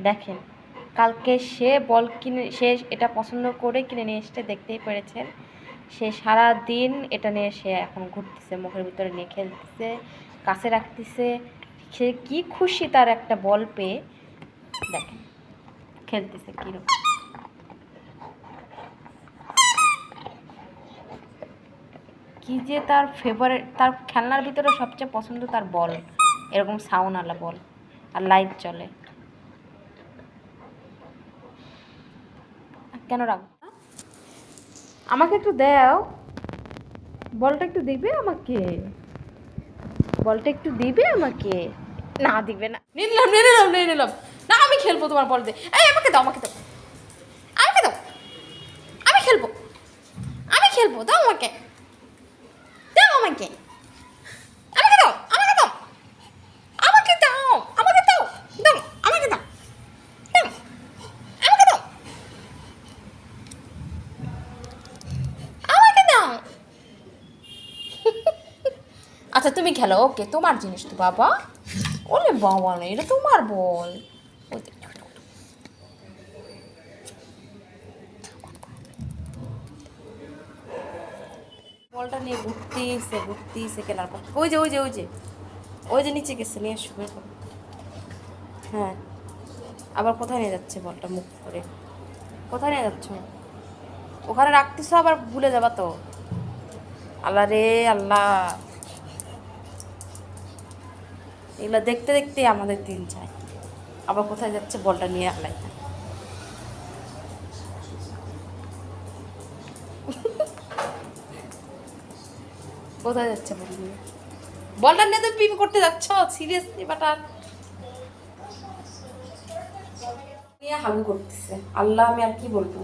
দেখেন, কালকে সে বল কিনে, সে এটা পছন্দ করে কিনে নিয়ে এসছে, দেখতেই পেরেছেন। সে সারা দিন এটা নিয়ে সে এখন ঘুরতেছে, মুখের ভিতরে নিয়ে খেলতেছে, কাছে রাখতেছে। সে কি খুশি তার একটা বল পেয়ে। দেখেন খেলতেছে কীরকম। কি যে তার ফেভারিট, তার খেলনার ভিতরে সবচেয়ে পছন্দ তার বল, এরকম সাউন্ডওয়ালা বল, আর লাইট চলে। কেন রাখবো না? আমাকে একটু দাও, বলটা একটু দিবে আমাকে, বলটা একটু দিবে আমাকে। না দিবে না। নিয়ে নিলাম, নিয়ে নিলাম, নিয়ে নিলাম। না আমি খেলবো তোমার বল দিয়ে। এই আমাকে দাও, আমাকে দাও, আমাকে দাও, আমি খেলবো, আমি খেলবো, দাও আমাকে, দাও আমাকে, আমাকে দাও, আমাকে দাও, আমাকে দাও, আমাকে দাও, দাও আমাকে দাও, দাও আমাকে দাও, আমাকে দাও। আচ্ছা তুমি খেলো, ওকে, তোমার জিনিস তো বাবা। ওরে বাবা না, এটা তোমার বল। বলটা নিয়ে ঘুরতেইছে খেলার পর। ওই যে ওই যে ওই যে ওই যে নিচে গেছে, নিয়ে আসবে। হ্যাঁ, আবার কোথায় নিয়ে যাচ্ছে বলটা মুখ করে? কোথায় নিয়ে যাচ্ছ? ওখানে রাখতেছো, আবার ভুলে যাবা তো। আল্লাহ রে আল্লাহ, এগুলো দেখতে দেখতে আমাদের দিন যায়। আবার কোথায় যাচ্ছে বলটা নিয়ে? আল্লাহ, কোথায় যাচ্ছে বল নিয়ে? বলটা নিয়ে তো পিপি করতে যাচ্ছ? সিরিয়াসলি বাটার নিয়ে হাগু করতেছে। আল্লাহ, আমি আর কি বলবো।